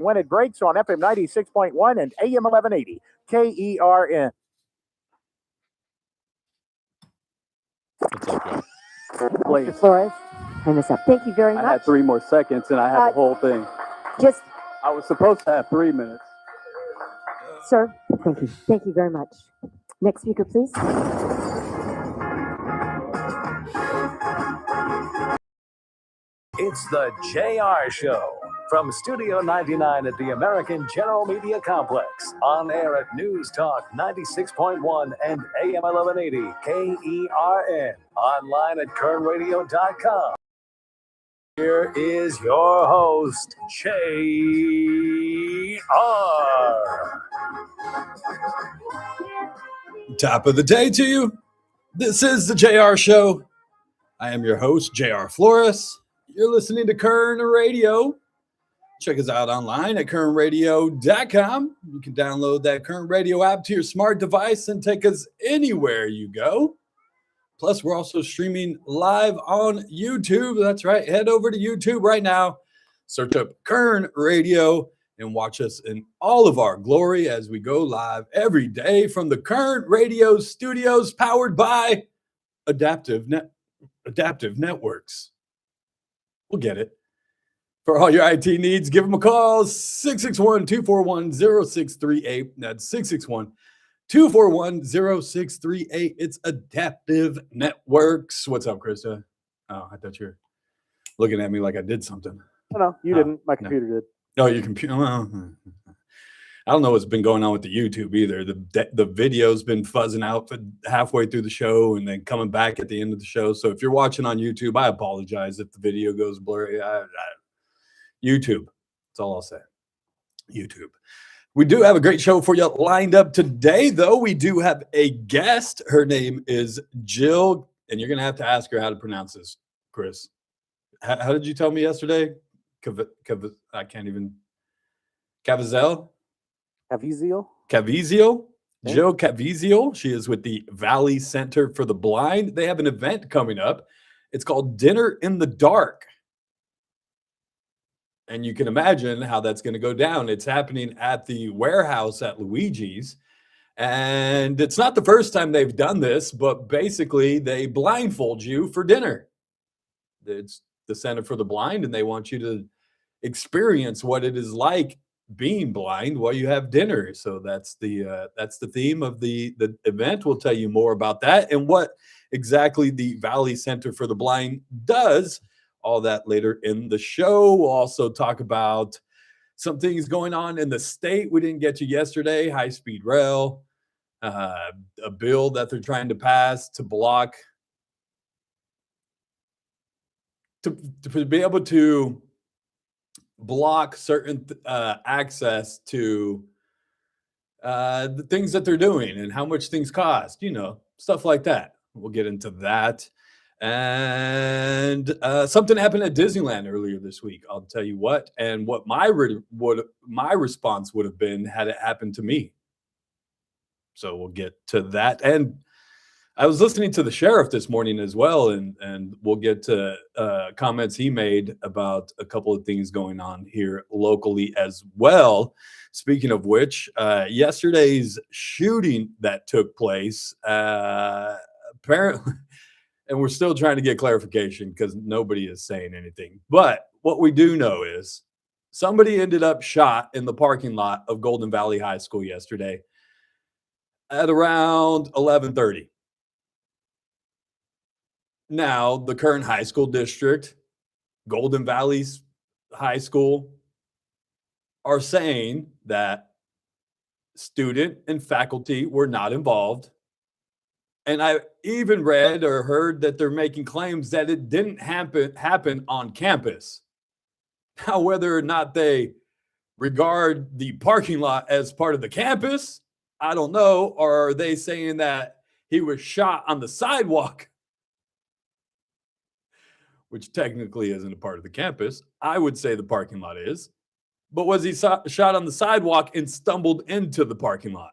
when it breaks on FM 96.1 and AM 1180. KERN. What's up, y'all? Mr. Flores, turn this up. Thank you very much. I had 3 more seconds, and I had the whole thing. I was supposed to have 3 minutes. Sir, thank you. Thank you very much. Next speaker, please. It's the JR Show from Studio 99 at the American General Media Complex. On air at News Talk 96.1 and AM 1180 KERN. Online at kernradio.com. Here is your host, JR. Top of the day to you. This is the JR Show. I am your host, JR Flores. You're listening to Kern Radio. Check us out online at kernradio.com. You can download that Kern Radio app to your smart device and take us anywhere you go. Plus, we're also streaming live on YouTube. That's right. Head over to YouTube right now. Search up Kern Radio and watch us in all of our glory as we go live every day from the Kern Radio studios powered by Adaptive Networks. We'll get it. For all your IT needs, give them a call, 661-241-0638. That's 661-241-0638. It's Adaptive Networks. What's up, Krista? Oh, I thought you were looking at me like I did something. No, you didn't. My computer did. Oh, your computer. Well, I don't know what's been going on with the YouTube either. The video's been fuzzing out for halfway through the show and then coming back at the end of the show. So if you're watching on YouTube, I apologize if the video goes blurry. YouTube. That's all I'll say. YouTube. We do have a great show for you lined up today, though. We do have a guest. Her name is Jill, and you're going to have to ask her how to pronounce this, Chris. How did you tell me yesterday? I can't even. Caviezel? Caviezel? Caviezel? Okay. Jill Caviezel. She is with the Valley Center for the Blind. They have an event coming up. It's called Dinner in the Dark. And you can imagine how that's going to go down. It's happening at the warehouse at Luigi's. And it's not the first time they've done this, but basically they blindfold you for dinner. It's the Center for the Blind, and they want you to experience what it is like being blind while you have dinner. So that's the theme of the event. We'll tell you more about that and what exactly the Valley Center for the Blind does. All that later in the show. We'll also talk about some things going on in the state we didn't get to yesterday. High-speed rail, a bill that they're trying to pass to block to be able to block certain access to the things that they're doing and how much things cost, stuff like that. We'll get into that. And something happened at Disneyland earlier this week. I'll tell you what, and what my response would have been had it happened to me. So we'll get to that. And I was listening to the sheriff this morning as well, and we'll get to comments he made about a couple of things going on here locally as well. Speaking of which, yesterday's shooting that took place, apparently, and we're still trying to get clarification because nobody is saying anything. But what we do know is somebody ended up shot in the parking lot of Golden Valley High School yesterday at around 11:30. Now, the Kern High School District, Golden Valley's High School, are saying that student and faculty were not involved. And I even read or heard that they're making claims that it didn't happen on campus. Now, whether or not they regard the parking lot as part of the campus, I don't know. Or are they saying that he was shot on the sidewalk, which technically isn't a part of the campus? I would say the parking lot is. But was he shot on the sidewalk and stumbled into the parking lot?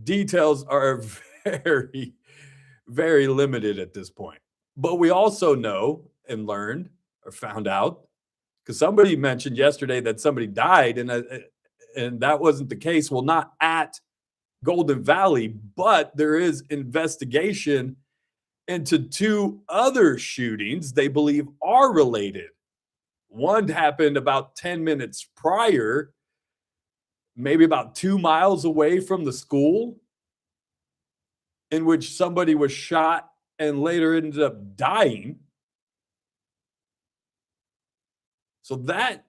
Details are very, very limited at this point. But we also know and learned or found out, because somebody mentioned yesterday that somebody died, and that wasn't the case. Well, not at Golden Valley, but there is investigation into 2 other shootings they believe are related. One happened about 10 minutes prior, maybe about 2 miles away from the school, in which somebody was shot and later ended up dying. So that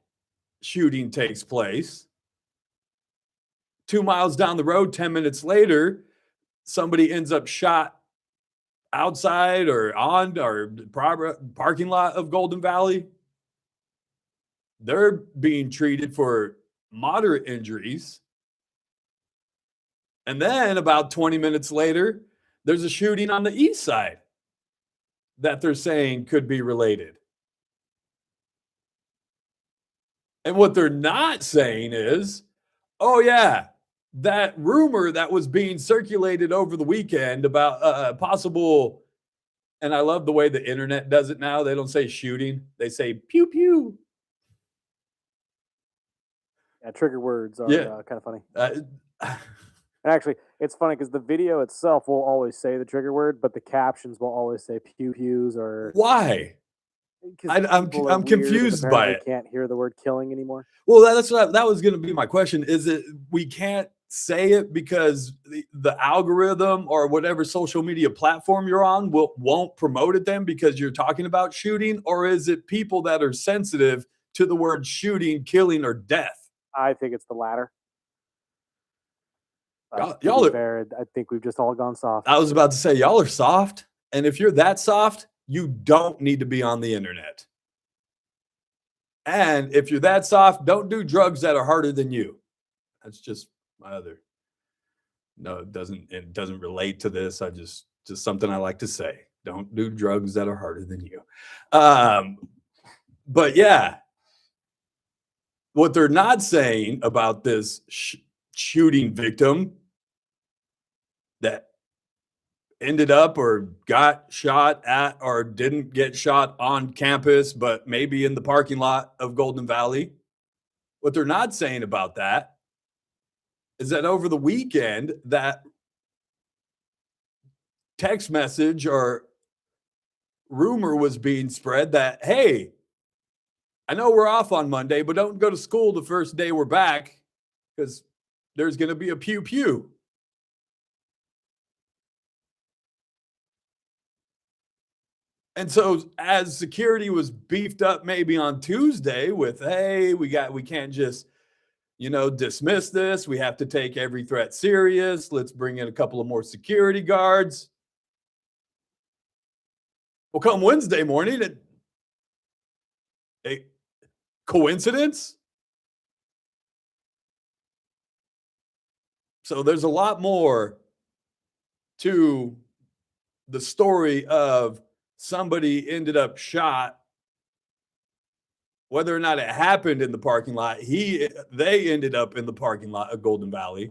shooting takes place. 2 miles down the road, 10 minutes later, somebody ends up shot outside or on or parking lot of Golden Valley. They're being treated for moderate injuries. And then about 20 minutes later, there's a shooting on the east side that they're saying could be related. And what they're not saying is, oh yeah, that rumor that was being circulated over the weekend about a possible, and I love the way the internet does it now. They don't say shooting, they say pew pew. Yeah, trigger words are kind of funny. And actually, it's funny because the video itself will always say the trigger word, but the captions will always say pew pews or. Why? I'm confused by it. Can't hear the word killing anymore. Well, that's what that was going to be my question. Is it we can't say it because the algorithm or whatever social media platform you're on won't promote it then because you're talking about shooting, or is it people that are sensitive to the word shooting, killing, or death? I think it's the latter. Y'all are fair, I think we've just all gone soft. I was about to say y'all are soft, and if you're that soft, you don't need to be on the internet. And if you're that soft, don't do drugs that are harder than you. That's just my other. No, it doesn't relate to this. Just something I like to say. Don't do drugs that are harder than you. But yeah, what they're not saying about this shooting victim that ended up or got shot at or didn't get shot on campus, but maybe in the parking lot of Golden Valley. What they're not saying about that is that over the weekend, that text message or rumor was being spread that, hey, I know we're off on Monday, but don't go to school the first day we're back because there's going to be a pew pew. And so as security was beefed up maybe on Tuesday with, hey, we can't just, dismiss this. We have to take every threat serious. Let's bring in a couple of more security guards. Well, come Wednesday morning, a coincidence? So there's a lot more to the story of somebody ended up shot, whether or not it happened in the parking lot. They ended up in the parking lot of Golden Valley.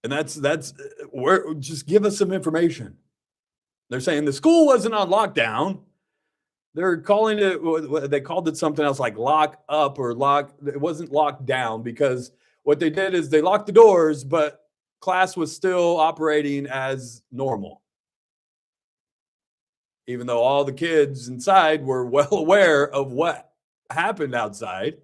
And that's where, just give us some information. They're saying the school wasn't on lockdown. They're calling it, they called it something else like lock up or lock. It wasn't locked down because what they did is they locked the doors, but class was still operating as normal. Even though all the kids inside were well aware of what happened outside.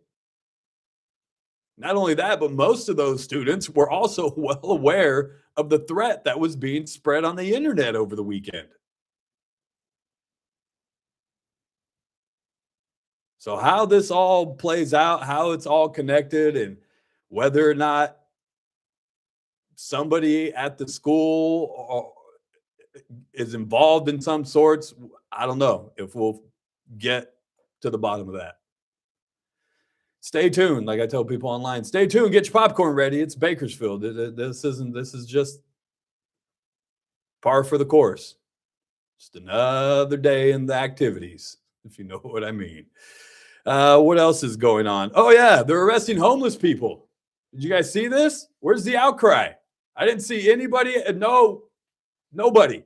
Not only that, but most of those students were also well aware of the threat that was being spread on the internet over the weekend. So how this all plays out, how it's all connected, and whether or not somebody at the school is involved in some sorts, I don't know if we'll get to the bottom of that. Stay tuned. Like I tell people online, stay tuned, get your popcorn ready. It's Bakersfield. This is just par for the course. Just another day in the activities, if you know what I mean. What else is going on? Oh yeah, they're arresting homeless people. Did you guys see this? Where's the outcry? I didn't see anybody. Nobody.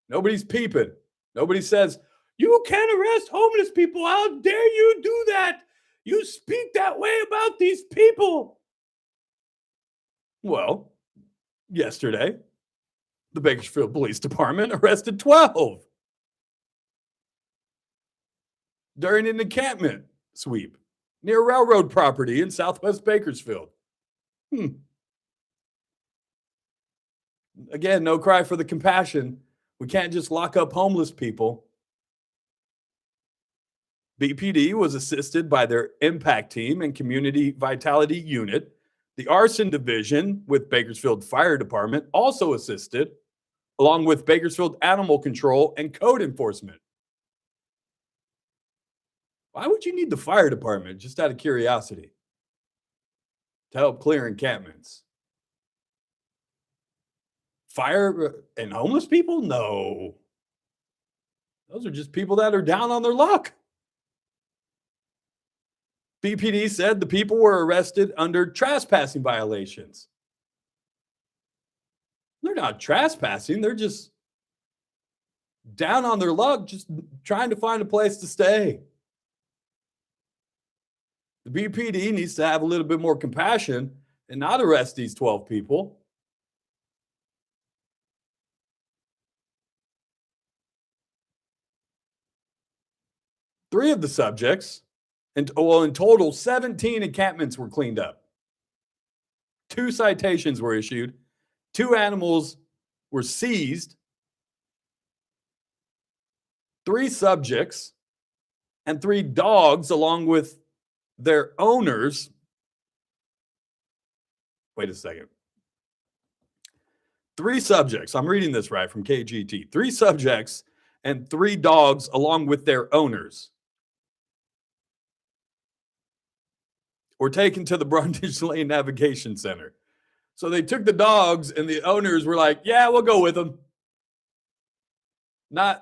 Nobody's peeping. Nobody says, You can't arrest homeless people. How dare you do that? You speak that way about these people. Well, yesterday, the Bakersfield Police Department arrested 12 during an encampment sweep near railroad property in southwest Bakersfield. Again, no cry for the compassion. We can't just lock up homeless people. BPD was assisted by their impact team and community vitality unit. The arson division with Bakersfield Fire Department also assisted, along with Bakersfield Animal Control and Code Enforcement. Why would you need the fire department, just out of curiosity, to help clear encampments? Fire and homeless people? No. Those are just people that are down on their luck. BPD said the people were arrested under trespassing violations. They're not trespassing. They're just down on their luck, just trying to find a place to stay. The BPD needs to have a little bit more compassion and not arrest these 12 people. Three of the subjects, in total, 17 encampments were cleaned up. 2 citations were issued. 2 animals were seized. 3 subjects and 3 dogs, along with their owners. Wait a second. 3 subjects. I'm reading this right from KGT. 3 subjects and 3 dogs, along with their owners, were taken to the Brundage Lane Navigation Center. So they took the dogs, and the owners were like, yeah, we'll go with them.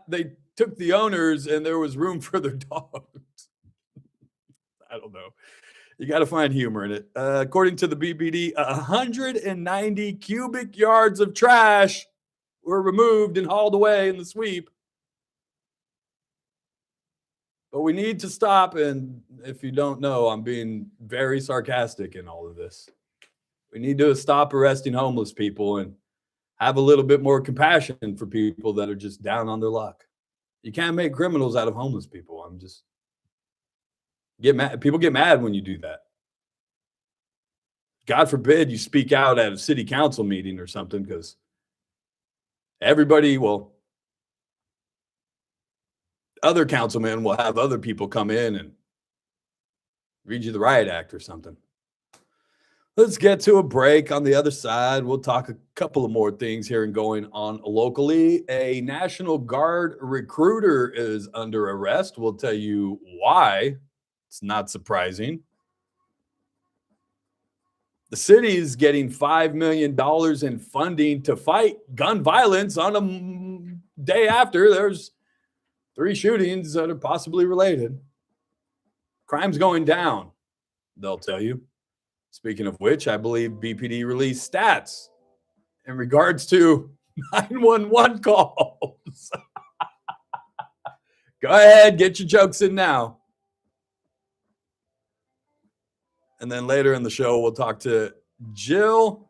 They took the owners, and there was room for their dogs. I don't know. You got to find humor in it. According to the BPD, 190 cubic yards of trash were removed and hauled away in the sweep. But we need to stop, and if you don't know, I'm being very sarcastic in all of this. We need to stop arresting homeless people and have a little bit more compassion for people that are just down on their luck. You can't make criminals out of homeless people. I'm just get mad. People get mad when you do that. God forbid you speak out at a city council meeting or something, because everybody will. Other councilmen will have other people come in and read you the riot act or something. Let's get to a break. On the other side, we'll talk a couple of more things here and going on locally. A National Guard recruiter is under arrest. We'll tell you why. It's not surprising. The city is getting $5 million in funding to fight gun violence on a day after there's 3 shootings that are possibly related. Crime's going down, they'll tell you. Speaking of which, I believe BPD released stats in regards to 911 calls. Go ahead, get your jokes in now. And then later in the show, we'll talk to Jill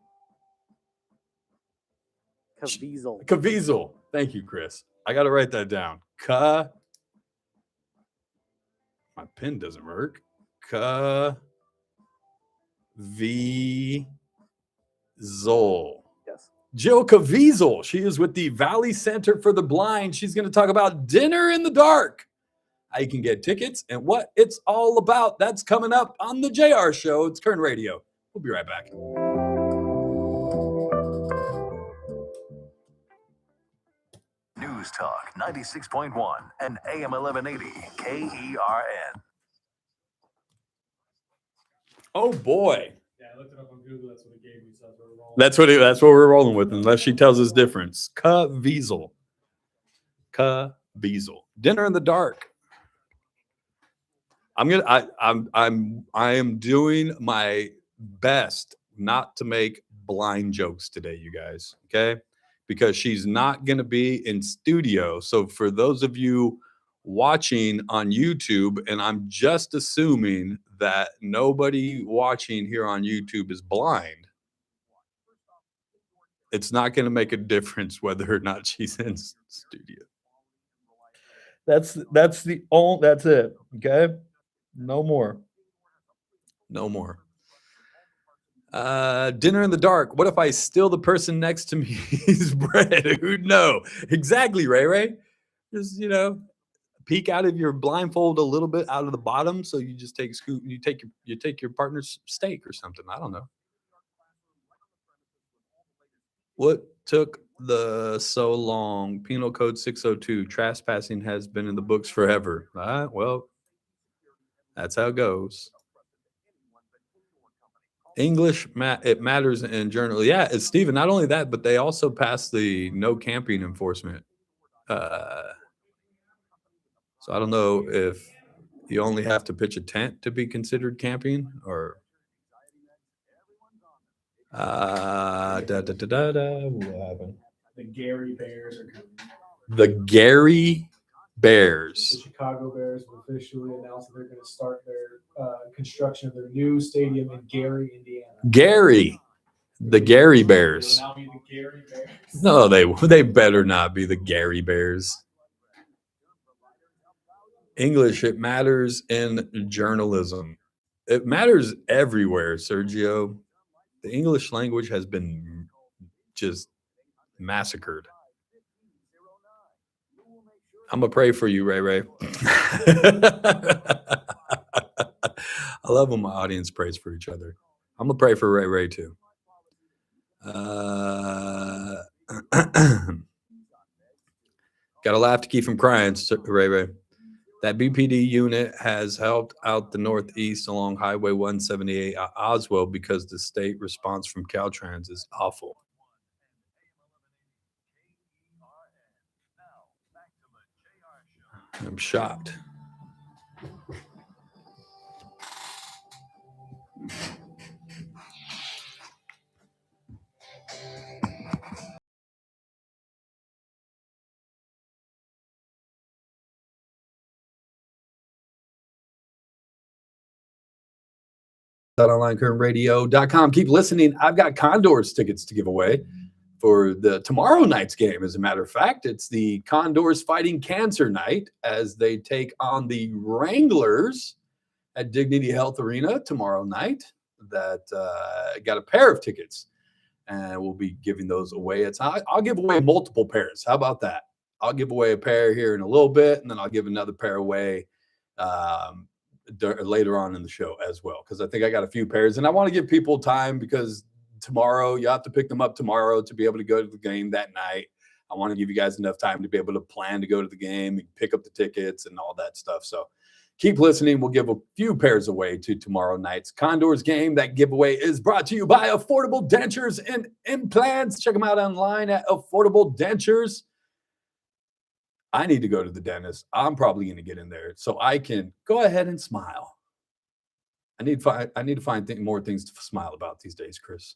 Caviezel. Thank you, Chris. I got to write that down. My pen doesn't work. Caviezel. Yes. Jill Caviezel. She is with the Valley Center for the Blind. She's going to talk about Dinner in the Dark, how you can get tickets, and what it's all about. That's coming up on the JR Show. It's Kern Radio. We'll be right back. News Talk 96.1 and AM 1180 KERN. Oh boy. Yeah, I looked it up on Google. That's what it gave me. So that's what we're rolling. That's what we're rolling with, unless she tells us difference. Caviezel. Dinner in the Dark. I am doing my best not to make blind jokes today, you guys. Okay, because she's not going to be in studio. So for those of you watching on YouTube, and I'm just assuming that nobody watching here on YouTube is blind, it's not going to make a difference whether or not she's in studio. That's it. Okay. No more. Dinner in the dark. What if I steal the person next to me's bread? Who'd know? Exactly, Ray. Just, peek out of your blindfold a little bit out of the bottom, so you just take your partner's steak or something. I don't know. What took so long? Penal Code 602. Trespassing has been in the books forever. Well, that's how it goes. English, it matters in journal. Yeah, it's Stephen. Not only that, but they also passed the no camping enforcement. So I don't know if you only have to pitch a tent to be considered camping, or what happened? The Gary Bears are coming. The Gary Bears. The Chicago Bears have officially announced that they're going to start their construction of their new stadium in Gary, Indiana. The Gary Bears. They will now be the Gary Bears. No, they better not be the Gary Bears. English, it matters in journalism. It matters everywhere, Sergio. The English language has been just massacred. I'm going to pray for you, Ray. I love when my audience prays for each other. I'm going to pray for Ray too. Got to laugh to keep from crying, Ray. That BPD unit has helped out the Northeast along Highway 178 at Oswell because the state response from Caltrans is awful. I'm shocked. OnlineCurrentRadio.com. Keep listening. I've got Condors tickets to give away for the tomorrow night's game. As a matter of fact, it's the Condors Fighting Cancer night as they take on the Wranglers at Dignity Health Arena tomorrow night. That got a pair of tickets, and we'll be giving those away. I'll give away multiple pairs. How about that? I'll give away a pair here in a little bit, and then I'll give another pair away later on in the show as well, because I think I got a few pairs, and I want to give people time because tomorrow you have to pick them up tomorrow to be able to go to the game that night. I want to give you guys enough time to be able to plan to go to the game and pick up the tickets and all that stuff. So keep listening. We'll give a few pairs away to tomorrow night's Condors game. That giveaway is brought to you by Affordable Dentures and Implants. Check them out online at Affordable Dentures. I need to go to the dentist. I'm probably going to get in there so I can go ahead and smile. I need to find more things to smile about these days, Chris.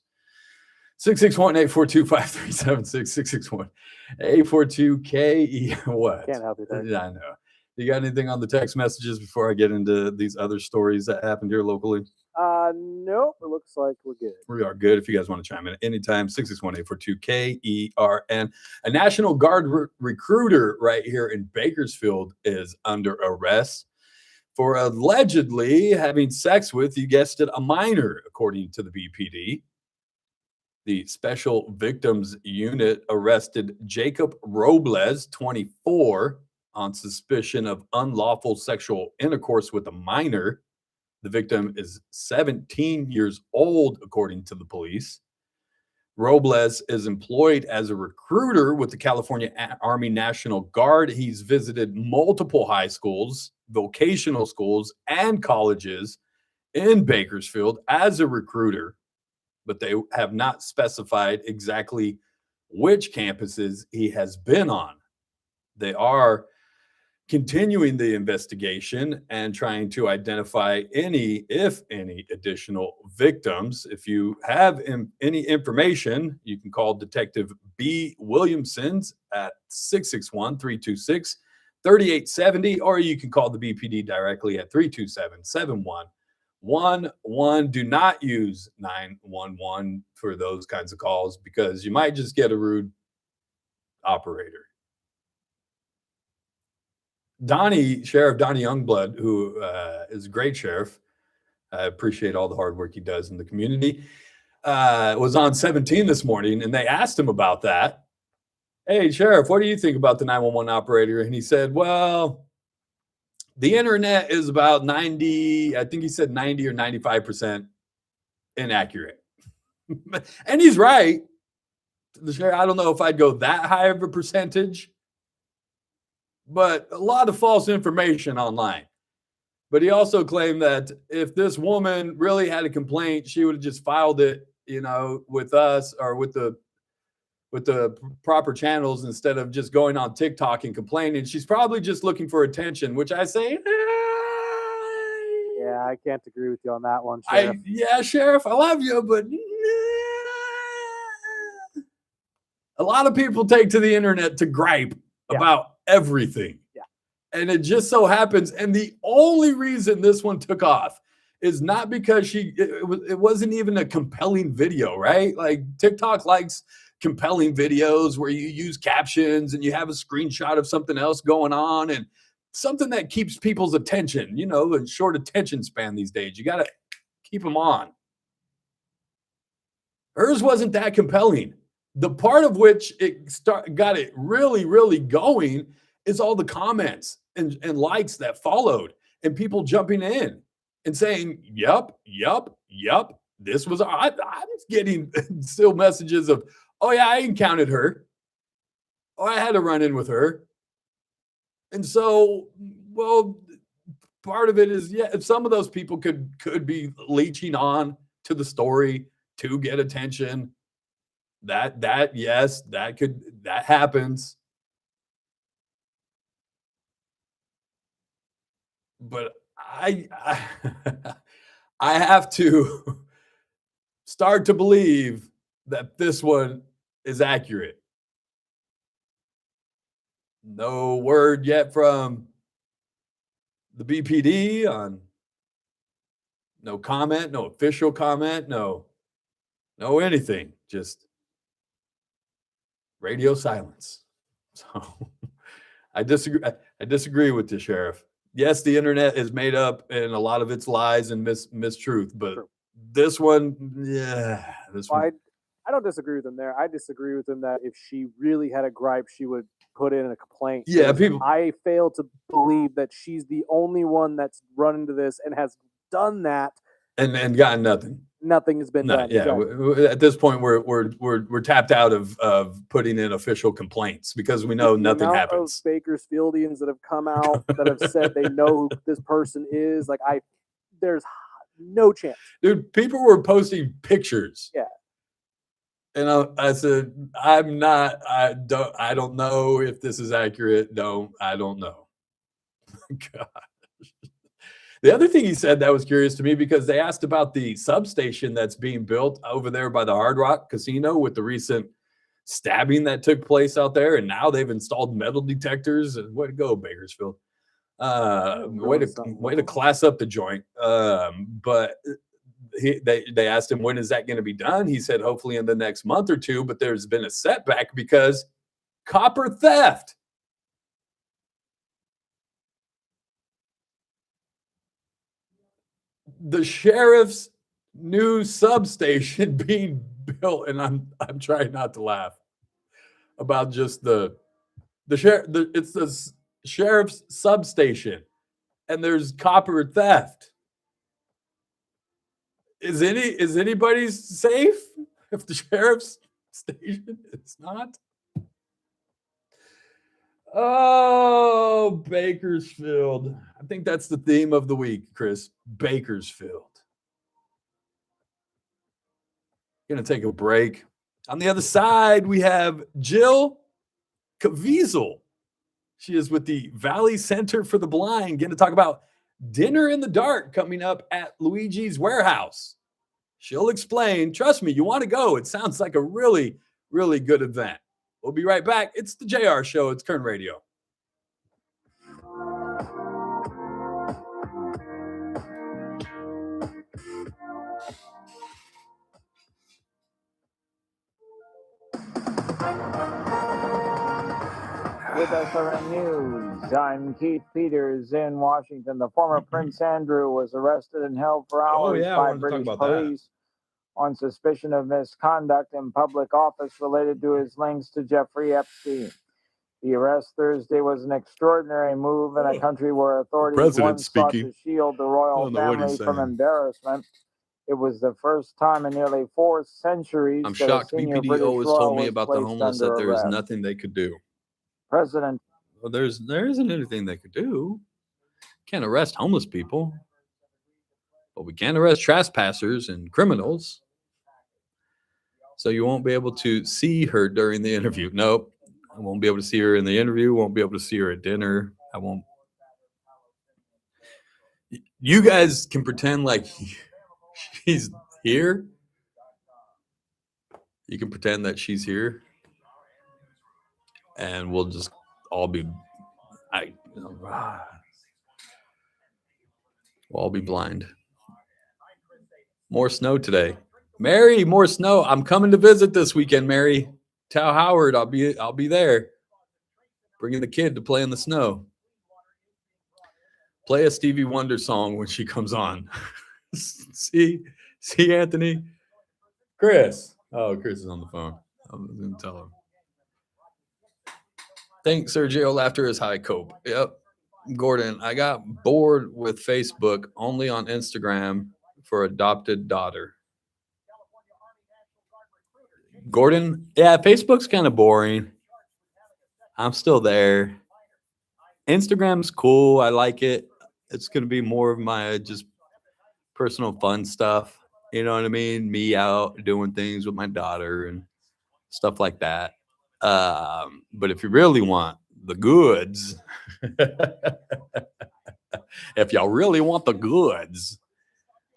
661-842-5376. 661-842-KE. What? Can't help you there. Yeah, I know. You got anything on the text messages before I get into these other stories that happened here locally? Nope. It looks like we're good. We are good. If you guys want to chime in at any time, 661-842-KERN. A National Guard recruiter right here in Bakersfield is under arrest for allegedly having sex with, you guessed it, a minor, according to the BPD. The Special Victims Unit arrested Jacob Robles, 24, on suspicion of unlawful sexual intercourse with a minor. The victim is 17 years old, according to the police. Robles is employed as a recruiter with the California Army National Guard. He's visited multiple high schools, vocational schools, and colleges in Bakersfield as a recruiter, but they have not specified exactly which campuses he has been on. They are continuing the investigation and trying to identify any additional victims. If you have any information, you can call Detective B. Williamsons at 661-326-3633. 3870, or you can call the BPD directly at 327-7111. Do not use 911 for those kinds of calls because you might just get a rude operator. Sheriff Donnie Youngblood, who is a great sheriff, I appreciate all the hard work he does in the community, was on 17 this morning, and they asked him about that. Hey, Sheriff, what do you think about the 911 operator? And he said, well, the internet is about 90, I think he said 90 or 95% inaccurate. And he's right. The sheriff, I don't know if I'd go that high of a percentage, but a lot of false information online. But he also claimed that if this woman really had a complaint, she would have just filed it, with us or with the proper channels instead of just going on TikTok and complaining. She's probably just looking for attention, which I say, yeah, I can't agree with you on that one, Sheriff. Sheriff, I love you, but a lot of people take to the internet to gripe about everything. Yeah. And it just so happens, and the only reason this one took off is not because it wasn't even a compelling video, right? Like TikTok likes compelling videos where you use captions and you have a screenshot of something else going on and something that keeps people's attention, a short attention span these days. You got to keep them on. Hers wasn't that compelling. The part of which got it really, really going is all the comments and likes that followed and people jumping in and saying, yep. This was, I'm getting still messages of, oh yeah, I encountered her. Oh, I had a run-in with her. And so, well, part of it is, some of those people could be leeching on to the story to get attention. That happens. But I have to start to believe that this one is accurate. No word yet from the BPD on no comment, no official comment, no anything, just radio silence. So I disagree with the sheriff. Yes, the internet is made up and a lot of it's lies and mistruth, but this one, I don't disagree with him there. I disagree with him that if she really had a gripe, she would put in a complaint. Yeah, people. I fail to believe that she's the only one that's run into this and has done that and gotten nothing. Nothing has been done. Yeah, exactly. At this point, we're tapped out of putting in official complaints because we know nothing happens. Of Bakersfieldians that have come out that have said they know who this person is. There's no chance. Dude, people were posting pictures. Yeah. And I said, I don't know if this is accurate. No, I don't know. God. The other thing he said that was curious to me because they asked about the substation that's being built over there by the Hard Rock Casino with the recent stabbing that took place out there. And now they've installed metal detectors. And way to go, Bakersfield. Way to class up the joint. But they asked him, when is that going to be done? He said, hopefully in the next month or two. But there's been a setback because copper theft. The sheriff's new substation being built, and I'm trying not to laugh about just the sheriff. It's the sheriff's substation, and there's copper theft. Is anybody safe if the sheriff's station is not? Oh, Bakersfield. I think that's the theme of the week, Chris. Bakersfield. Going to take a break. On the other side, we have Jill Caviezel. She is with the Valley Center for the Blind. Going to talk about Dinner in the Dark coming up at Luigi's Warehouse. She'll explain. Trust me, you want to go. It sounds like a really, really good event. We'll be right back. It's the JR Show. It's Kern Radio. SRN News. I'm Keith Peters in Washington. The former Prince Andrew was arrested and held for hours by British police on suspicion of misconduct in public office related to his links to Jeffrey Epstein. The arrest Thursday was an extraordinary move in a country where authorities once sought to shield the royal family from embarrassment. It was the first time in nearly 4 centuries. I'm shocked. BPD always told me about the homeless that there is nothing they could do. President. Well, there isn't anything they could do. Can't arrest homeless people, but we can arrest trespassers and criminals. So you won't be able to see her during the interview. Nope. I won't be able to see her in the interview. Won't be able to see her at dinner. I won't. You guys can pretend like she's here. You can pretend that she's here. And we'll just all be, we'll all be blind. More snow today. Mary, more snow. I'm coming to visit this weekend, Mary. Tell Howard I'll be there. Bringing the kid to play in the snow. Play a Stevie Wonder song when she comes on. See, Anthony? Chris. Oh, Chris is on the phone. I was going to tell him. Thanks, Sergio. Laughter is high. Cope. Yep. Gordon, I got bored with Facebook, only on Instagram for adopted daughter. Gordon, yeah, Facebook's kind of boring. I'm still there. Instagram's cool. I like it. It's going to be more of my just personal fun stuff. You know what I mean? Me out doing things with my daughter and stuff like that. But if you really want the goods, if y'all really want the goods,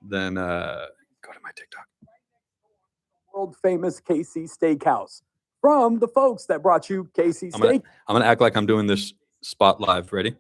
then go to my TikTok. World famous KC Steakhouse from the folks that brought you KC Steak. I'm gonna act like I'm doing this spot live. Ready?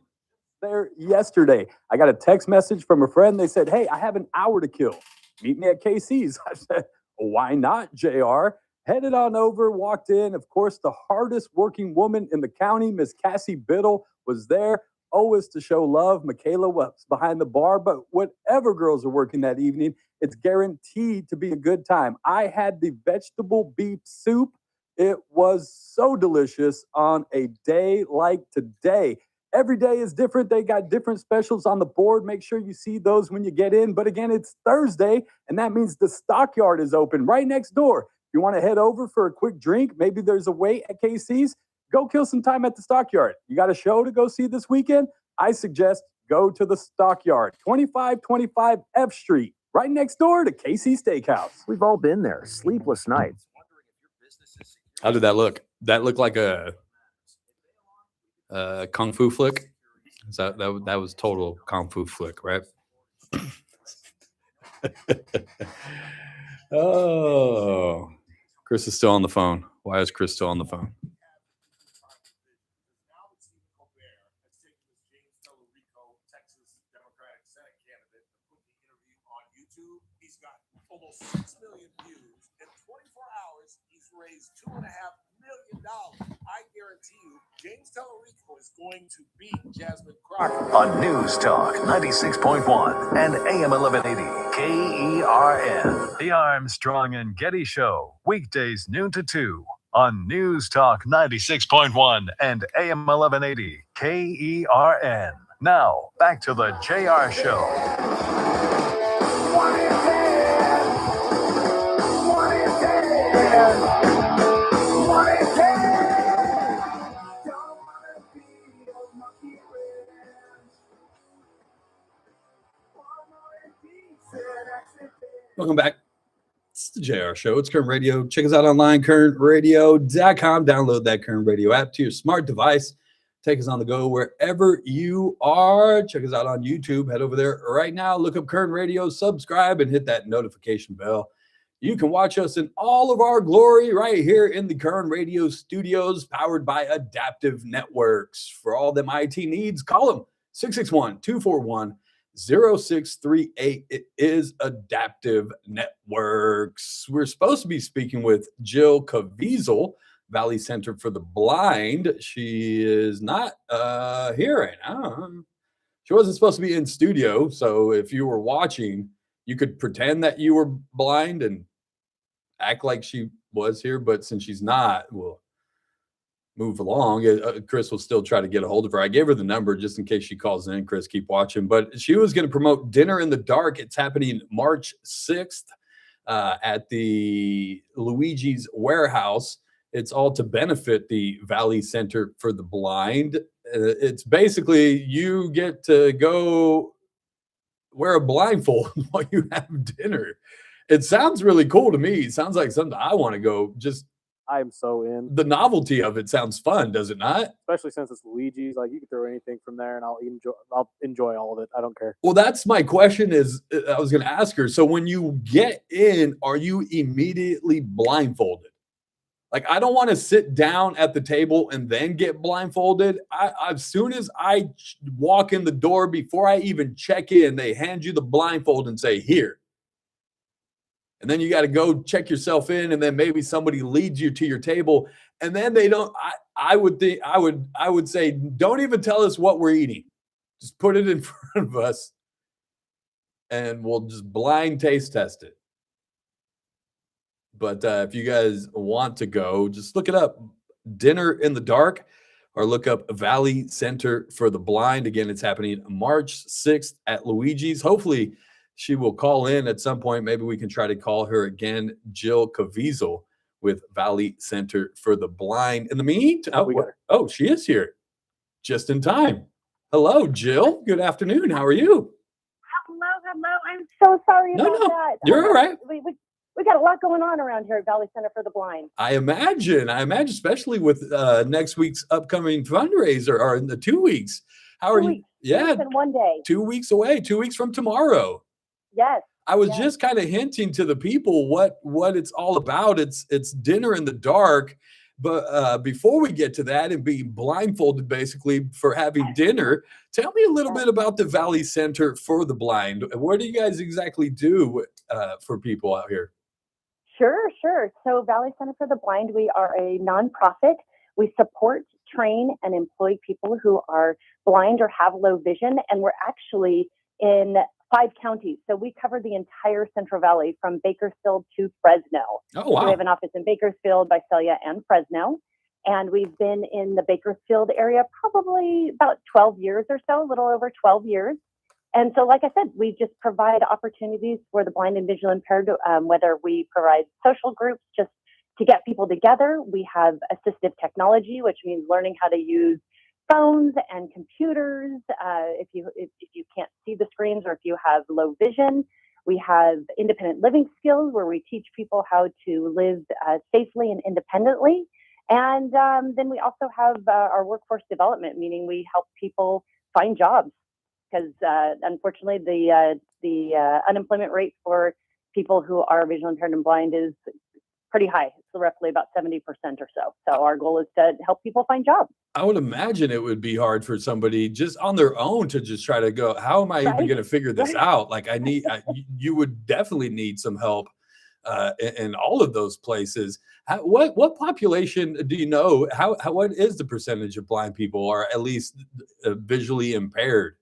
There yesterday, I got a text message from a friend. They said, "Hey, I have an hour to kill. Meet me at KC's." I said, "Why not, JR?" Headed on over, walked in. Of course, the hardest working woman in the county, Miss Cassie Biddle, was there. Always to show love. Michaela was behind the bar, but whatever girls are working that evening, it's guaranteed to be a good time. I had the vegetable beef soup. It was so delicious on a day like today. Every day is different. They got different specials on the board. Make sure you see those when you get in. But again, it's Thursday, and that means the stockyard is open right next door. If you want to head over for a quick drink, maybe there's a wait at KC's, go kill some time at the stockyard. You got a show to go see this weekend? I suggest go to the stockyard, 2525 F Street, right next door to KC Steakhouse. We've all been there. Sleepless nights. How did that look? That looked like a kung fu flick. That was total kung fu flick, right? Oh, Chris is still on the phone. Why is Chris still on the phone? He's got almost 6 million views. In 24 hours, he's raised $2.5 million. I guarantee you, James Tallarico is going to beat Jasmine Crockett. On News Talk 96.1 and AM 1180 KERN. The Armstrong and Getty Show, weekdays noon to 2 on News Talk 96.1 and AM 1180 KERN. Now, back to the JR Show. Welcome back. It's the JR Show. It's Kern Radio. Check us out online, kernradio.com. Download that Kern Radio app to your smart device. Take us on the go wherever you are. Check us out on YouTube. Head over there right now. Look up Kern Radio. Subscribe and hit that notification bell. You can watch us in all of our glory right here in the Kern Radio studios, powered by Adaptive Networks. For all them IT needs, call them 661-241-0638. It is Adaptive Networks. We're supposed to be speaking with Jill Caviezel, Valley Center for the Blind. She is not here right now. She wasn't supposed to be in studio, so if you were watching, you could pretend that you were blind and act like she was here, but since she's not, we'll move along. Chris will still try to get a hold of her. I gave her the number just in case she calls in. Chris, keep watching. But she was going to promote Dinner in the Dark. It's happening March 6th at the Luigi's Warehouse. It's all to benefit the Valley Center for the Blind. It's basically you get to go wear a blindfold while you have dinner. It sounds really cool to me. It sounds like something I want to go. Just I'm so in. The novelty of it sounds fun, does it not? Especially since it's Luigi's. Like, you can throw anything from there, and I'll enjoy all of it. I don't care. Well, that's my question. Is I was going to ask her. So when you get in, are you immediately blindfolded? Like, I don't want to sit down at the table and then get blindfolded. As soon as I walk in the door, before I even check in, they hand you the blindfold and say, "Here." And then you got to go check yourself in, and then maybe somebody leads you to your table, and then they don't. I would say, don't even tell us what we're eating. Just put it in front of us, and we'll just blind taste test it. But if you guys want to go, just look it up, Dinner in the Dark, or look up Valley Center for the Blind. Again, it's happening March 6th at Luigi's. Hopefully, she will call in at some point. Maybe we can try to call her again, Jill Caviezel with Valley Center for the Blind. In the meantime, she is here just in time. Hello, Jill. Good afternoon. How are you? Hello. I'm so sorry about that. You're all right. We got a lot going on around here at Valley Center for the Blind. I imagine, especially with next week's upcoming fundraiser, or in the 2 weeks. How are you? Yeah. In 1 day. 2 weeks away, 2 weeks from tomorrow. Yes. I was just kind of hinting to the people what it's all about. It's Dinner in the Dark. But before we get to that and being blindfolded basically for having dinner, tell me a little bit about the Valley Center for the Blind. What do you guys exactly do for people out here? Sure. So Valley Center for the Blind, we are a nonprofit. We support, train, and employ people who are blind or have low vision. And we're actually in 5 counties. So we cover the entire Central Valley from Bakersfield to Fresno. Oh, wow. So we have an office in Bakersfield, Visalia, and Fresno. And we've been in the Bakersfield area probably about 12 years or so, a little over 12 years. And so, like I said, we just provide opportunities for the blind and visually impaired, whether we provide social groups just to get people together. We have assistive technology, which means learning how to use phones and computers. If you can't see the screens, or if you have low vision, we have independent living skills where we teach people how to live safely and independently. And then we also have our workforce development, meaning we help people find jobs, because unfortunately the unemployment rate for people who are visually impaired and blind is pretty high. It's roughly about 70% or so. So our goal is to help people find jobs. I would imagine it would be hard for somebody just on their own to just try to go, how am I even going to figure this out? Like you would definitely need some help in all of those places. What population do you know? What is the percentage of blind people, or at least visually impaired?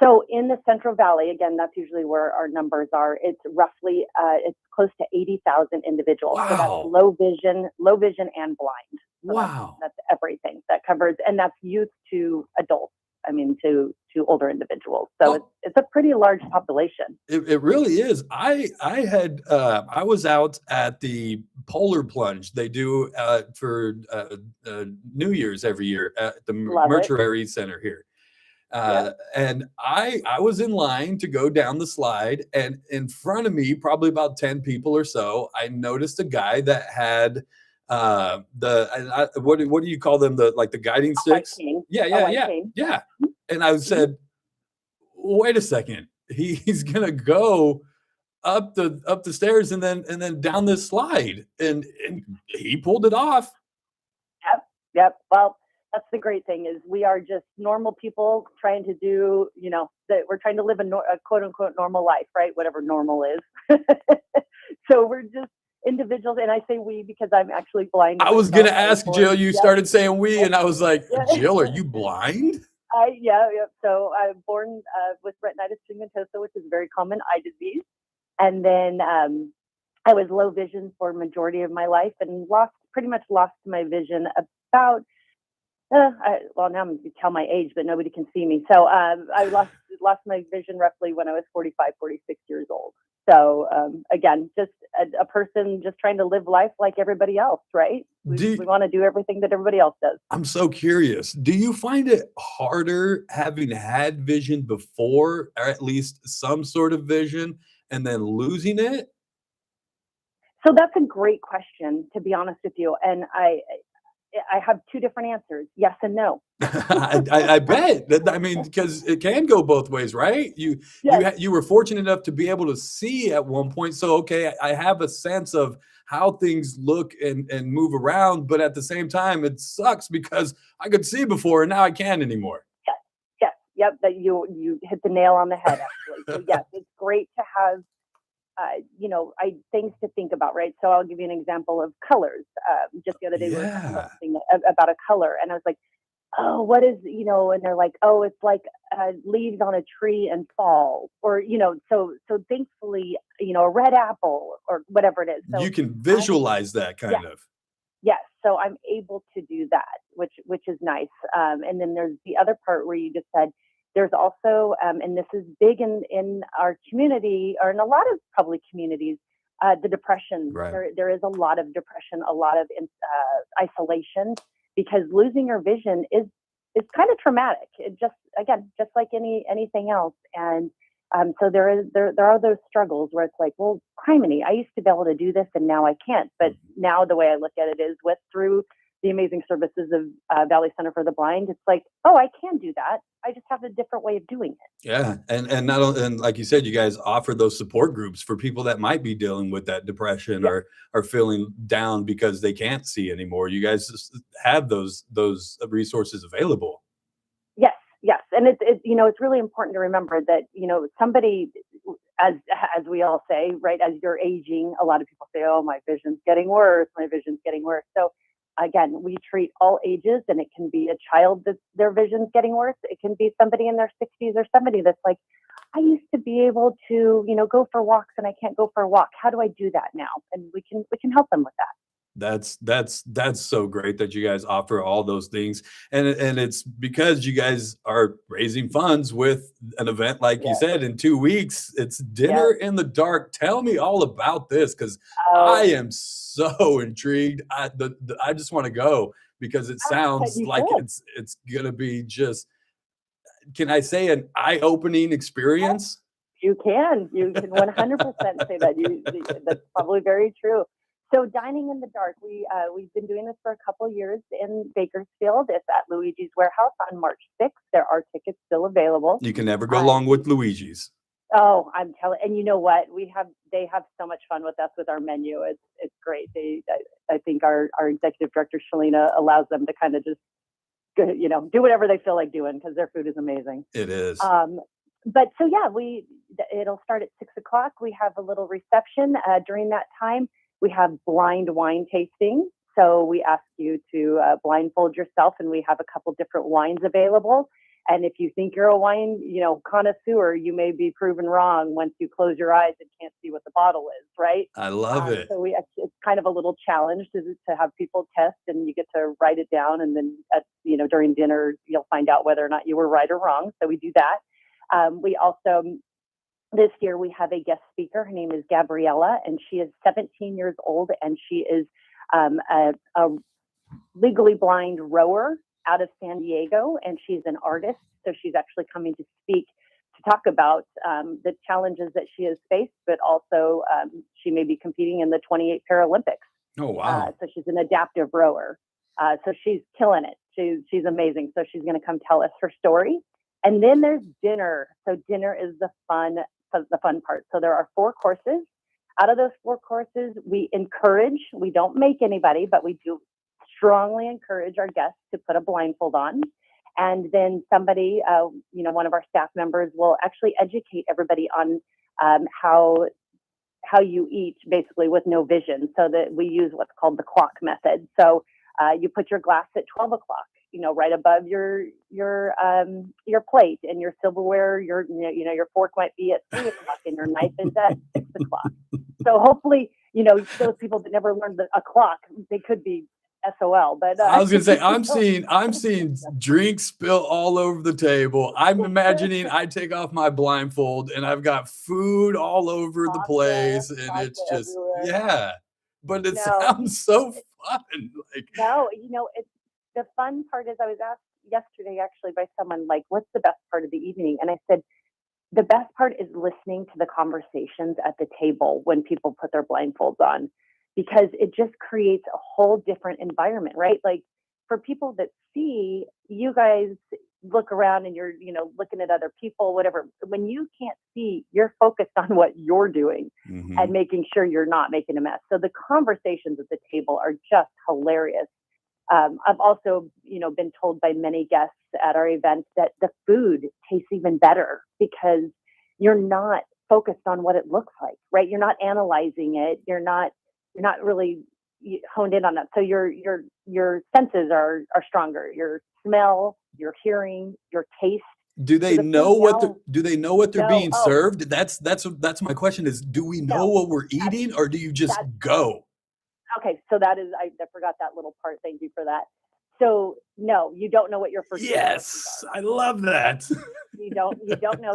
So in the Central Valley, again, that's usually where our numbers are. It's roughly, it's close to 80,000 individuals. Wow. So that's low vision and blind. So wow. That's everything that covers, and that's youth to adults. I mean, to older individuals. So it's a pretty large population. It really is. I was out at the Polar Plunge they do for New Year's every year at the Mortuary Center here. And I was in line to go down the slide, and in front of me, probably about 10 people or so, I noticed a guy that had what do you call them? The guiding sticks? Yeah. And I said, wait a second, he's gonna go up the stairs and then down this slide, and he pulled it off. Yep. Well, that's the great thing, is we are just normal people trying to do, that we're trying to live a quote unquote normal life, right? Whatever normal is. So we're just individuals, and I say we because I'm actually blind. I was going to ask Jill, you started saying we, and I was like, Jill, are you blind? Yeah. So I was born with retinitis pigmentosa, which is a very common eye disease. And then I was low vision for majority of my life and pretty much lost my vision about, now I'm going to tell my age, but nobody can see me. So I lost my vision roughly when I was 45, 46 years old. So again, just a person just trying to live life like everybody else, right? We want to do everything that everybody else does. I'm so curious. Do you find it harder having had vision before, or at least some sort of vision, and then losing it? So that's a great question, to be honest with you. And I have two different answers, yes and no. I bet. I mean, because it can go both ways, right? You were fortunate enough to be able to see at one point. So, okay, I have a sense of how things look and move around, but at the same time, it sucks because I could see before and now I can't anymore. Yep. That you hit the nail on the head, actually. So yes, it's great to have things to think about, right? So I'll give you an example of colors. Just the other day, we were talking about something about a color, and I was like, oh, what is, and they're like, oh, it's like leaves on a tree and fall, or, so thankfully, a red apple or whatever it is. So you can visualize that kind of. Yes. So I'm able to do that, which is nice. And then there's the other part where you just said, there's also, and this is big in our community, or in a lot of public communities, the depression. Right. There is a lot of depression, a lot of isolation, because losing your vision is kind of traumatic. It just like anything else. And so there are those struggles where it's like, well, criminy, I used to be able to do this and now I can't. But now the way I look at it is through the amazing services of Valley Center for the Blind, it's like, oh, I can do that. I just have a different way of doing it. Yeah. And not only, and like you said, you guys offer those support groups for people that might be dealing with that depression or are feeling down because they can't see anymore. You guys just have those resources available. Yes. And it's really important to remember that, somebody, as we all say, right, as you're aging, a lot of people say, oh, my vision's getting worse. So again, we treat all ages, and it can be a child that their vision's getting worse. It can be somebody in their 60s or 70s that's like, I used to be able to, go for walks and I can't go for a walk. How do I do that now? And we can help them with that. That's so great that you guys offer all those things, and it's because you guys are raising funds with an event like you said in 2 weeks. It's Dinner in the Dark. Tell me all about this, because I am so intrigued. I just want to go because it sounds like it's gonna be just, can I say, an eye-opening experience? You can 100% say that. That's probably very true. So Dining in the Dark, we've been doing this for a couple of years in Bakersfield. It's at Luigi's Warehouse on March 6th. There are tickets still available. You can never go wrong with Luigi's. Oh, I'm telling, and you know what? They have so much fun with us with our menu. It's great. I think our executive director Shalina allows them to kind of just, do whatever they feel like doing, because their food is amazing. It is. But so it'll start at 6:00. We have a little reception during that time. We have blind wine tasting. So we ask you to blindfold yourself, and we have a couple different wines available. And if you think you're a wine, connoisseur, you may be proven wrong once you close your eyes and can't see what the bottle is, right? I love it. So it's kind of a little challenge to have people test, and you get to write it down. And then during dinner, you'll find out whether or not you were right or wrong. So we do that. We also, this year, we have a guest speaker. Her name is Gabriella, and she is 17 years old, and she is a legally blind rower out of San Diego, and she's an artist. So she's actually coming to speak to talk about the challenges that she has faced, but also she may be competing in the 28 Paralympics. Oh, wow. So she's an adaptive rower. So she's killing it. She's amazing. So she's going to come tell us her story. And then there's dinner. So dinner is the fun part. So there are 4 courses. Out of those 4 courses, we don't make anybody, but we do strongly encourage our guests to put a blindfold on. And then somebody, one of our staff members will actually educate everybody on how how you eat basically with no vision, so that we use what's called the clock method. So you put your glass at 12 o'clock, right above your plate, and your silverware, your fork might be at 3 o'clock, and your knife is at 6 o'clock. So hopefully, those people that never learned a clock, they could be SOL. But I was gonna say, I'm seeing drinks spill all over the table. I'm imagining I take off my blindfold and I've got food all over the place, and it's just everywhere. yeah. But it sounds so fun. Like it's the fun part is, I was asked yesterday actually by someone, like, what's the best part of the evening? And I said, the best part is listening to the conversations at the table when people put their blindfolds on, because it just creates a whole different environment, right? Like, for people that see, you guys look around and you're, looking at other people, whatever. When you can't see, you're focused on what you're doing and making sure you're not making a mess. So the conversations at the table are just hilarious. I've also, been told by many guests at our events that the food tastes even better because you're not focused on what it looks like, right? You're not analyzing it. You're not really honed in on that. So your senses are stronger. Your smell, your hearing, your taste. Do they know what they're being served? That's my question is, do we know what we're eating, or do you just go? Okay, so that is, I forgot that little part. Thank you for that. So no, you don't know what your first. Yes, I love that. You don't know,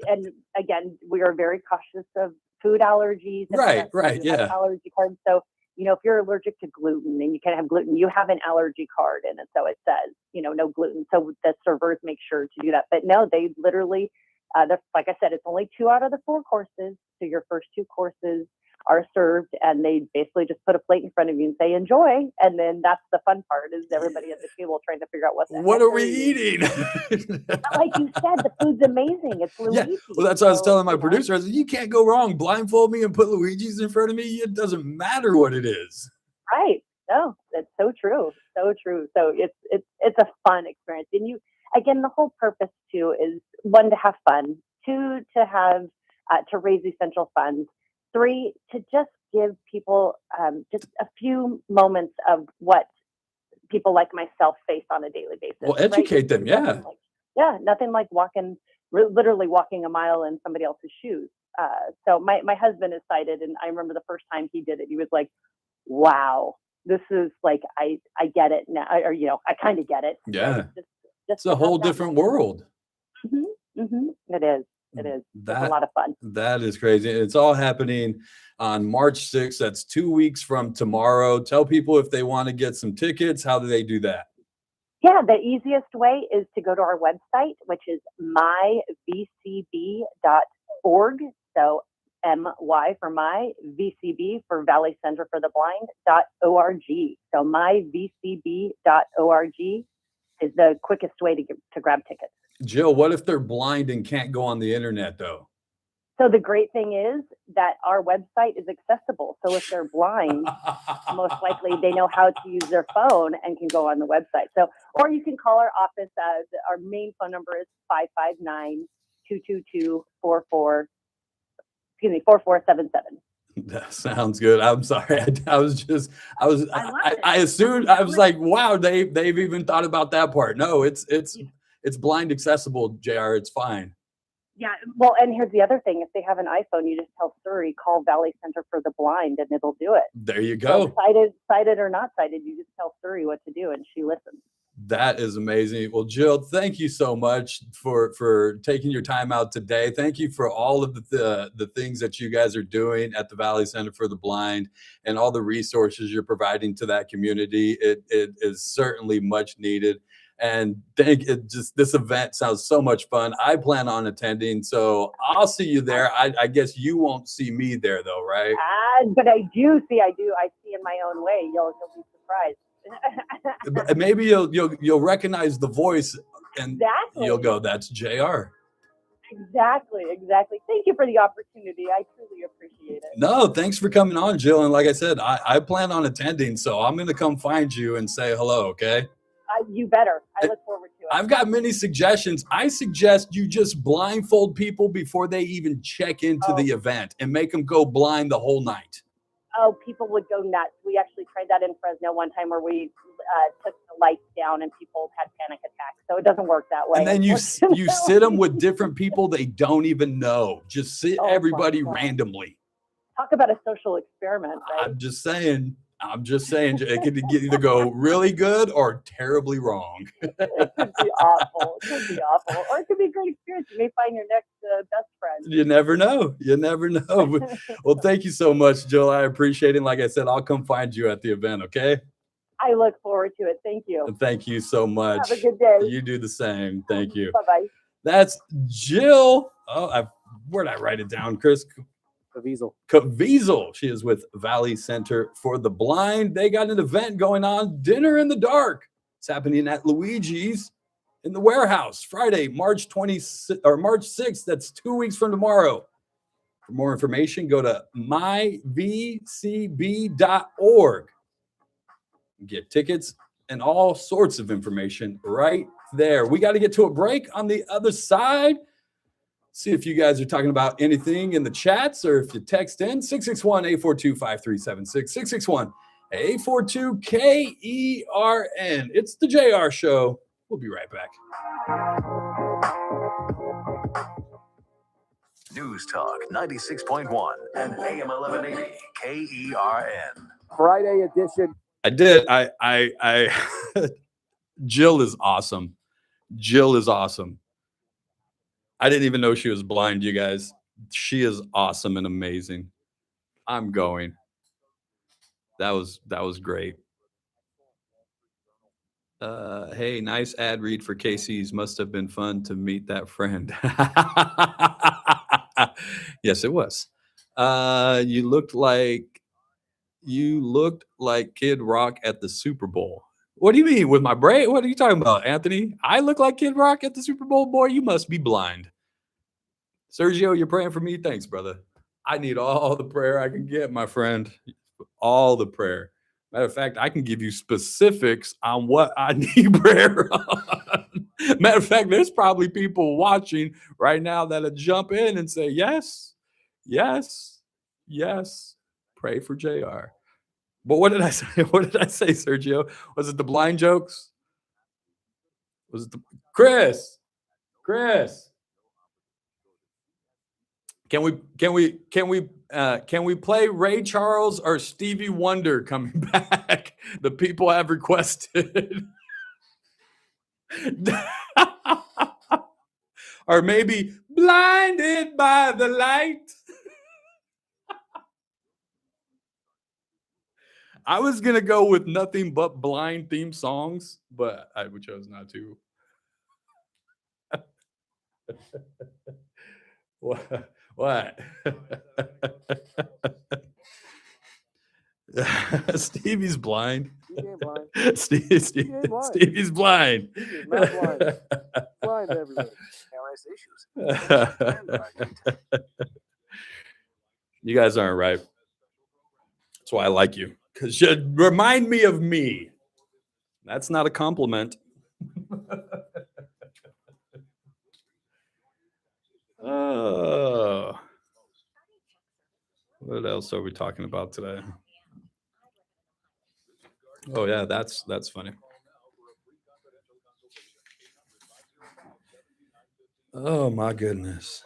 and again, we are very cautious of food allergies. Right, yeah. Allergy cards. So if you're allergic to gluten and you can't have gluten, you have an allergy card, and so it says no gluten. So the servers make sure to do that. But no, they literally, like I said, it's only 2 out of the 4 courses. So your first 2 courses are served, and they basically just put a plate in front of you and say enjoy, and then that's the fun part, is everybody at the table trying to figure out what are we eating. Like you said, the food's amazing. It's Luigi. Yeah. Well, that's what I was telling my producer. I said, you can't go wrong. Blindfold me and put Luigi's in front of me. It doesn't matter what it is. Right. No, that's so true. So true. So it's a fun experience, and again, the whole purpose too is, 1, to have fun, 2, to have to raise essential funds, 3, to just give people just a few moments of what people like myself face on a daily basis. Well, educate them, yeah. Nothing like literally walking a mile in somebody else's shoes. So my husband is sighted, and I remember the first time he did it, he was like, wow, this is like, I get it now, or, I kind of get it. Yeah. Right? Just it's a whole different world. It is. It's a lot of fun. That is crazy. It's all happening on March 6th. That's 2 weeks from tomorrow. Tell people, if they want to get some tickets, how do they do that? Yeah, the easiest way is to go to our website, which is myvcb.org. So MY for my, VCB for Valley Center for the Blind.org. So myvcb.org is the quickest way to grab tickets. Jill, what if they're blind and can't go on the internet though? So the great thing is that our website is accessible. So if they're blind, most likely they know how to use their phone and can go on the website. So, or you can call our office. Our main phone number is 559-222-4477. That sounds good. I'm sorry. I assumed, I was like, wow, they've even thought about that part. No, it's blind accessible, JR. It's fine. Yeah. Well, and here's the other thing. If they have an iPhone, you just tell Siri, call Valley Center for the Blind, and it'll do it. There you go. So sighted or not sighted, you just tell Siri what to do, and she listens. That is amazing. Well, Jill, thank you so much for taking your time out today. Thank you for all of the things that you guys are doing at the Valley Center for the Blind, and all the resources you're providing to that community. It is certainly much needed. And this event sounds so much fun. I plan on attending, so I'll see you there. I guess you won't see me there though, right? But I do. I see in my own way. You'll be surprised. Maybe you'll recognize the voice, and you'll go, "That's JR." Exactly. Thank you for the opportunity. I truly appreciate it. No, thanks for coming on, Jill. And like I said, I plan on attending, so I'm going to come find you and say hello. Okay. You better. I look forward to it. I've got many suggestions. I suggest you just blindfold people before they even check into the event and make them go blind the whole night. Oh, people would go nuts. We actually tried that in Fresno one time where we took the lights down and people had panic attacks. So it doesn't work that way. And then you sit them with different people they don't even know. Just sit everybody randomly. Talk about a social experiment, right? I'm just saying. It could either go really good or terribly wrong. It could be awful. Or it could be a great experience. You may find your next best friend. You never know. Well, thank you so much, Jill. I appreciate it. And like I said, I'll come find you at the event, okay? I look forward to it. Thank you. Thank you so much. Have a good day. You do the same. Thank you. Bye-bye. That's Jill. Oh, where'd I write it down, Chris? Caviezel. She is with Valley Center for the Blind. They got an event going on, Dinner in the Dark. It's happening at Luigi's in the warehouse, Friday, March 6th. That's 2 weeks from tomorrow. For more information, go to myvcb.org. Get tickets and all sorts of information right there. We got to get to a break. On the other side, see if you guys are talking about anything in the chats or if you text in 661-842-5376, 661-842-KERN. It's the JR Show. We'll be right back. News Talk 96.1 and AM 1180 KERN. Friday edition. I did. I Jill is awesome. I didn't even know she was blind, you guys. She is awesome and amazing. I'm going. That was great. Hey, nice ad read for KC's. Must have been fun to meet that friend. Yes, it was. You looked like Kid Rock at the Super Bowl. What do you mean with my braid? What are you talking about, Anthony? I look like Kid Rock at the Super Bowl? Boy, you must be blind. Sergio, you're praying for me? Thanks, brother. I need all the prayer I can get, my friend. All the prayer. Matter of fact, I can give you specifics on what I need prayer on. Matter of fact, there's probably people watching right now that'll jump in and say, yes, pray for JR. But what did I say? What did I say, Sergio? Was it the blind jokes? Was it the Chris? Can we play Ray Charles or Stevie Wonder coming back? The people have requested. Or maybe Blinded by the Light. I was going to go with nothing but blind theme songs, but I chose not to. What? Stevie's blind. Stevie's blind. He's not blind. Blind everywhere. You guys aren't right. That's why I like you. Because you remind me of me. That's not a compliment. Oh. What else are we talking about today? Oh yeah, that's funny. Oh my goodness.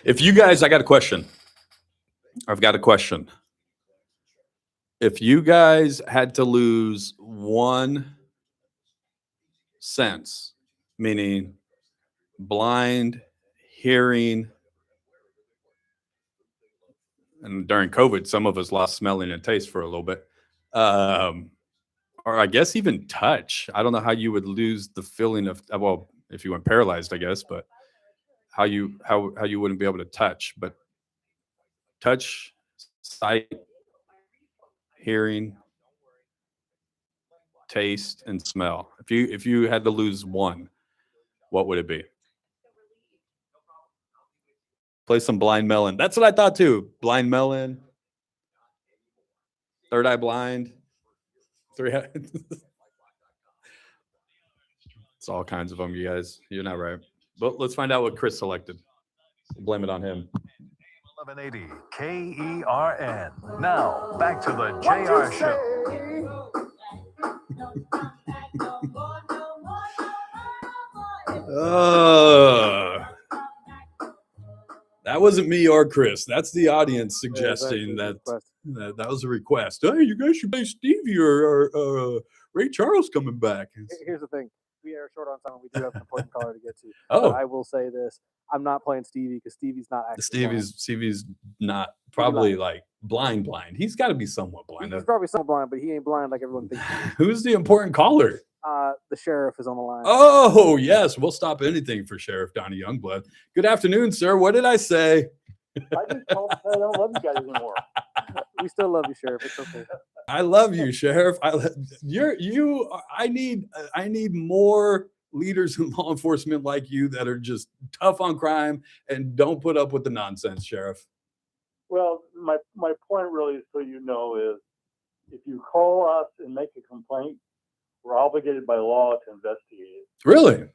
If you guys, I've got a question. If you guys had to lose 1 sense, meaning blind, hearing, and during COVID, some of us lost smelling and taste for a little bit, or I guess even touch. I don't know how you would lose the feeling of, well, if you went paralyzed, I guess, but how you wouldn't be able to touch, but touch, sight, hearing, taste, and smell. If you had to lose one, what would it be? Play some Blind Melon. That's what I thought too. Blind Melon. Third Eye Blind. It's all kinds of them, you guys. You're not right. But let's find out what Chris selected. Blame it on him. 1180 KERN. Now, back to the JR Show. That wasn't me or Chris. That's the audience suggesting that was a request. Hey, you guys should play Stevie or Ray Charles coming back. Here's the thing. We are short on time. We do have an important caller to get to. Oh. But I will say this. I'm not playing Stevie because Stevie's not actually Stevie's not probably like blind. He's got to be somewhat blind. He's probably somewhat blind, but he ain't blind like everyone thinks. Who's the important caller? The sheriff is on the line. Oh, yes. We'll stop anything for Sheriff Donnie Youngblood. Good afternoon, sir. What did I say? I just told I don't love you guys anymore. We still love you, Sheriff. It's okay. I love you, Sheriff. I need more leaders in law enforcement like you that are just tough on crime and don't put up with the nonsense, Sheriff. Well, my point really, so you know, is if you call us and make a complaint, we're obligated by law to investigate it. Really?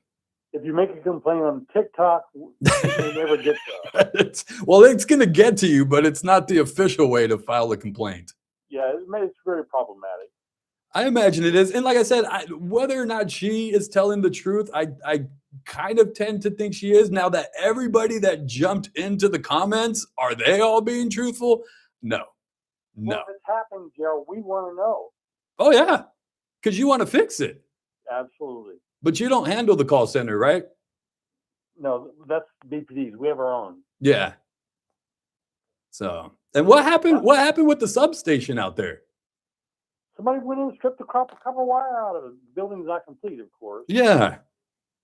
If you make a complaint on TikTok, it never gets to us. It's going to get to you, but it's not the official way to file a complaint. Yeah, it's very problematic. I imagine it is. And like I said, whether or not she is telling the truth, I kind of tend to think she is. Now that everybody that jumped into the comments, are they all being truthful? No. Well, if it's happened, Gerald, we want to know. Oh, yeah. Because you want to fix it. Absolutely. But you don't handle the call center, right? No, that's BPD's. We have our own. Yeah. So, and what happened? What happened with the substation out there? Somebody went in and stripped the copper wire out of it. The building's not complete, of course. Yeah.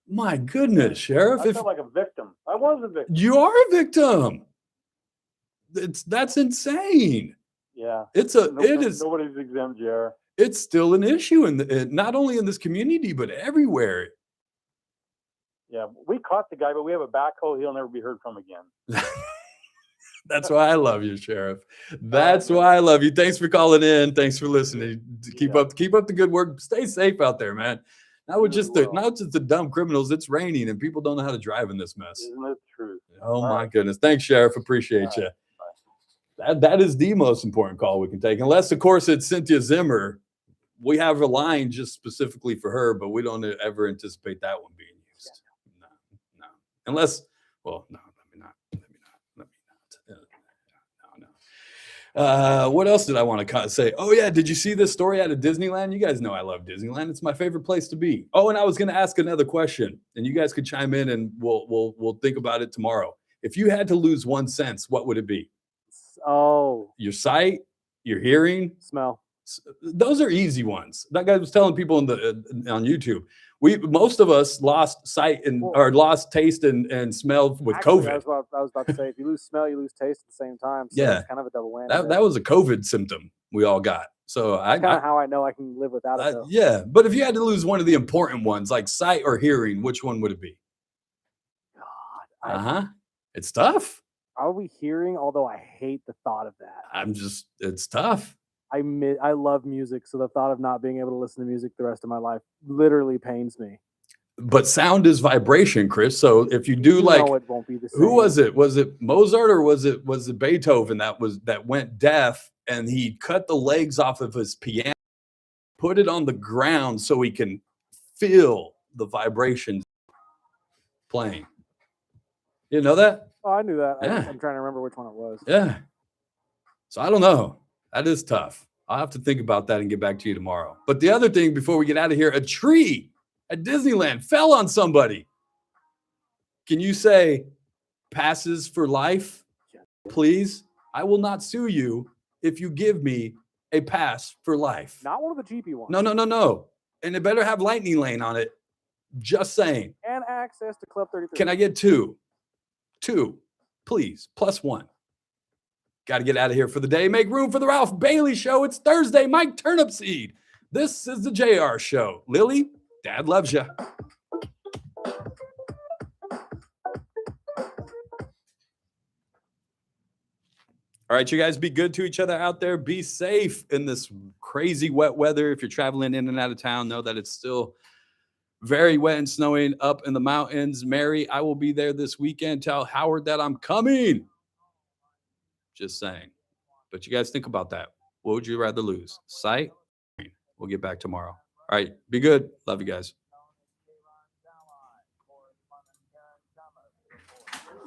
My goodness, Sheriff. I felt like a victim. I was a victim. You are a victim. That's insane. Yeah. It is. Nobody's exempt, JR. It's still an issue not only in this community, but everywhere. Yeah, we caught the guy, but we have a backhoe. He'll never be heard from again. That's why I love you, Sheriff. That's why I love you. Thanks for calling in. Thanks for listening. Keep up the good work. Stay safe out there, man. Now it's just the dumb criminals. It's raining and people don't know how to drive in this mess. Isn't it true? Oh my goodness. Thanks, Sheriff. Appreciate you. That is the most important call we can take. Unless, of course, it's Cynthia Zimmer. We have a line just specifically for her, but we don't ever anticipate that one being used. No. Unless, well, no, let me not. No. What else did I want to say? Oh, yeah. Did you see this story out of Disneyland? You guys know I love Disneyland. It's my favorite place to be. Oh, and I was going to ask another question, and you guys could chime in, and we'll think about it tomorrow. If you had to lose one sense, what would it be? Oh, your sight, your hearing, smell. Those are easy ones. That guy was telling people on YouTube. Most of us lost sight or lost taste and smell with COVID. That's what I was about to say. If you lose smell, you lose taste at the same time. So yeah, it's kind of a double whammy. That was a COVID symptom we all got. So that's kind of how I know I can live without it. Yeah, but if you had to lose one of the important ones, like sight or hearing, which one would it be? God, it's tough. Probably hearing, although I hate the thought of that. It's tough. I love music, so the thought of not being able to listen to music the rest of my life literally pains me. But sound is vibration, Chris. So if you do it won't be the same. Who was it? Was it Mozart or was it Beethoven that went deaf and he cut the legs off of his piano, put it on the ground so he can feel the vibrations playing? You know that? Oh, I knew that. Yeah. I'm trying to remember which one it was. Yeah. So I don't know. That is tough. I'll have to think about that and get back to you tomorrow. But the other thing before we get out of here, a tree at Disneyland fell on somebody. Can you say passes for life, please? I will not sue you if you give me a pass for life. Not one of the cheapy ones. No. And it better have lightning lane on it. Just saying. And access to Club 33. Can I get two? Two, please, plus one. Got to get out of here for the day. Make room for the Ralph Bailey Show. It's Thursday. Mike Turnipseed. This is the JR Show. Lily, Dad loves you. All right, you guys be good to each other out there. Be safe in this crazy wet weather. If you're traveling in and out of town, know that it's still very wet and snowing up in the mountains. Mary, I will be there this weekend. Tell Howard that I'm coming. Just saying. But you guys think about that. What would you rather lose? Sight? We'll get back tomorrow. All right, be good. Love you guys.